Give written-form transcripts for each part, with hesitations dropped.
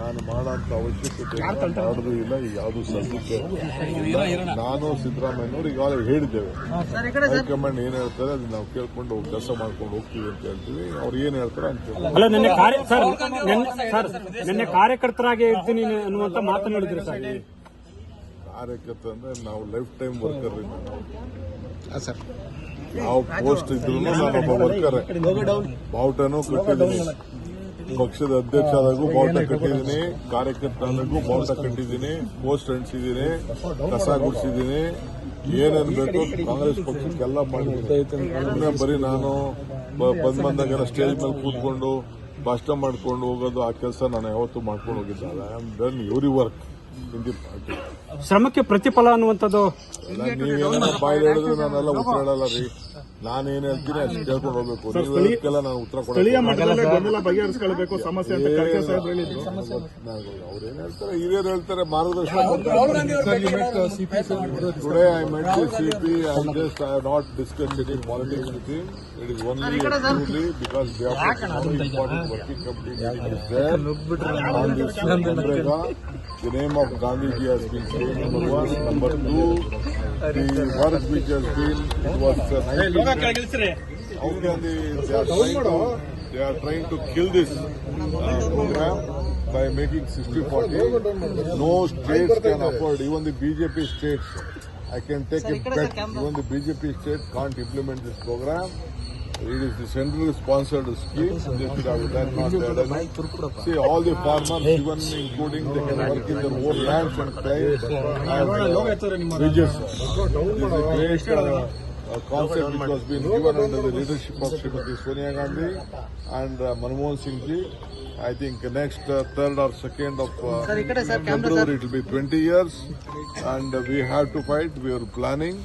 ನಾನು ಮಾಡೋಂಥ ಅವಶ್ಯಕತೆ ಮಾಡೋದು ಇಲ್ಲ. ಈಗ ಯಾವುದು ಸದ್ಯಕ್ಕೆ ನಾನು ಸಿದ್ದರಾಮಯ್ಯನವ್ರು ಈಗಾಗಲೇ ಹೇಳಿದ್ದೇವೆ. ಹೈಕಮಾಂಡ್ ಏನ್ ಹೇಳ್ತಾರೆ ಅದನ್ನ ನಾವು ಕೇಳ್ಕೊಂಡು ಕೆಲಸ ಮಾಡ್ಕೊಂಡು ಹೋಗ್ತೀವಿ ಅಂತ ಹೇಳ್ತೀವಿ. ಅವ್ರು ಏನ್ ಹೇಳ್ತಾರೆ ಅಂತ ಅಲ್ಲ, ನಿನ್ನೆ ಕಾರ್ಯಕರ್ತರಾಗಿ ಇರ್ತೀನಿ ಅನ್ನುವಂತ ಮಾತನ್ನು ಹೇಳಿದ್ರಿ ಸರ್. ಕಾರ್ಯಕರ್ತ ಅಂದ್ರೆ ನಾವು ಲೈಫ್ ಟೈಮ್ ವರ್ಕರ್. ಯಾವ ಪೋಸ್ಟ್ ಇದ್ರು ನಾನೊಬ್ಬ ವರ್ಕರ್. ಬಾವುಟನೂ ಕಟ್ಟಿದ್ದೀನಿ, ಪಕ್ಷದ ಅಧ್ಯಕ್ಷ ಆದಾಗೂ ಬಾವುಟ ಕಟ್ಟಿದ್ದೀನಿ, ಕಾರ್ಯಕರ್ತ ಆದಾಗೂ ಬಾವುಟ ಕಟ್ಟಿದ್ದೀನಿ, ಪೋಸ್ಟ್ ಅಂಟಿಸಿದ್ದೀನಿ, ಕಸ ಗುಡಿಸಿದ್ದೀನಿ, ಏನೇನು ಬೇಕು ಕಾಂಗ್ರೆಸ್ ಪಕ್ಷಕ್ಕೆಲ್ಲ ಮಾಡಿದ್ದೀನಿ. ಬರೀ ನಾನು ಬಂದಾಗ ಸ್ಟೇಜ್ ಮೇಲೆ ಕೂತ್ಕೊಂಡು ಭಾಷಣ ಮಾಡ್ಕೊಂಡು ಹೋಗೋದು ಆ ಕೆಲಸ ನಾನು ಯಾವತ್ತೂ ಮಾಡ್ಕೊಂಡು ಹೋಗಿದ್ದೆ. I am done every work in the party. ಶ್ರಮಕ್ಕೆ ಪ್ರತಿಫಲ ಅನ್ನುವಂಥದ್ದು ನೀವೇನ ಬಾಯಿ ಹೇಳಿದ್ರೆ ನಾನೆಲ್ಲ ಉತ್ತರ ಹೇಳಲ್ಲ ರೀ. ನಾನೇನ್ ಹೇಳ್ತೀನಿ ಅಷ್ಟು ಕೇಳ್ಕೊಂಡು ಹೋಗ್ಬೇಕು. ನೀವು ಹೇಳೋದಕ್ಕೆಲ್ಲ ನಾನು ಉತ್ತರ ಕೊಡೋದು ಬಗೆಹರಿಸಿಕೊಳ್ಳಬೇಕು ಸಮಸ್ಯೆ ಅಂತ ಅವ್ರೇನ್ ಹೇಳ್ತಾರೆ, ಹಿರಿಯರು ಹೇಳ್ತಾರೆ, ಮಾರ್ಗದರ್ಶನ today I met the CP. I have not discussed any politics with him. It is only truly because they are important working committee meeting is there on this Manrega. The name of Gandhiji has been changed, number one. Number two, the work which has been, it was how can they are trying to kill this program by making 60-40. No states can afford, even the BJP states. I can take a bet, even the BJP state can't implement this program. It is the central sponsored scheme. They should have done not done. See, all the farmers, even including they can work in their own lands and claims as wages. This is a great concept which was being given under the leadership of Srimati Sonia Gandhi and Manmohan Singh ji. I think next 3rd or 2nd of February it will be 20 years and we have to fight. We are planning.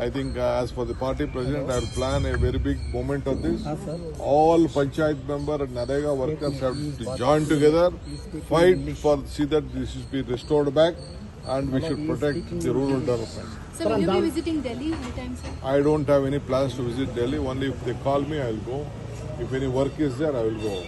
I think as for the party president, I will plan a very big moment of this. All Panchayat member and Narega workers have to join together, fight for see that this is be restored back, and we should protect the rural development. Sir, will you be visiting Delhi anytime, sir? I don't have any plans to visit Delhi. Only if they call me, I will go. If any work is there, I will go.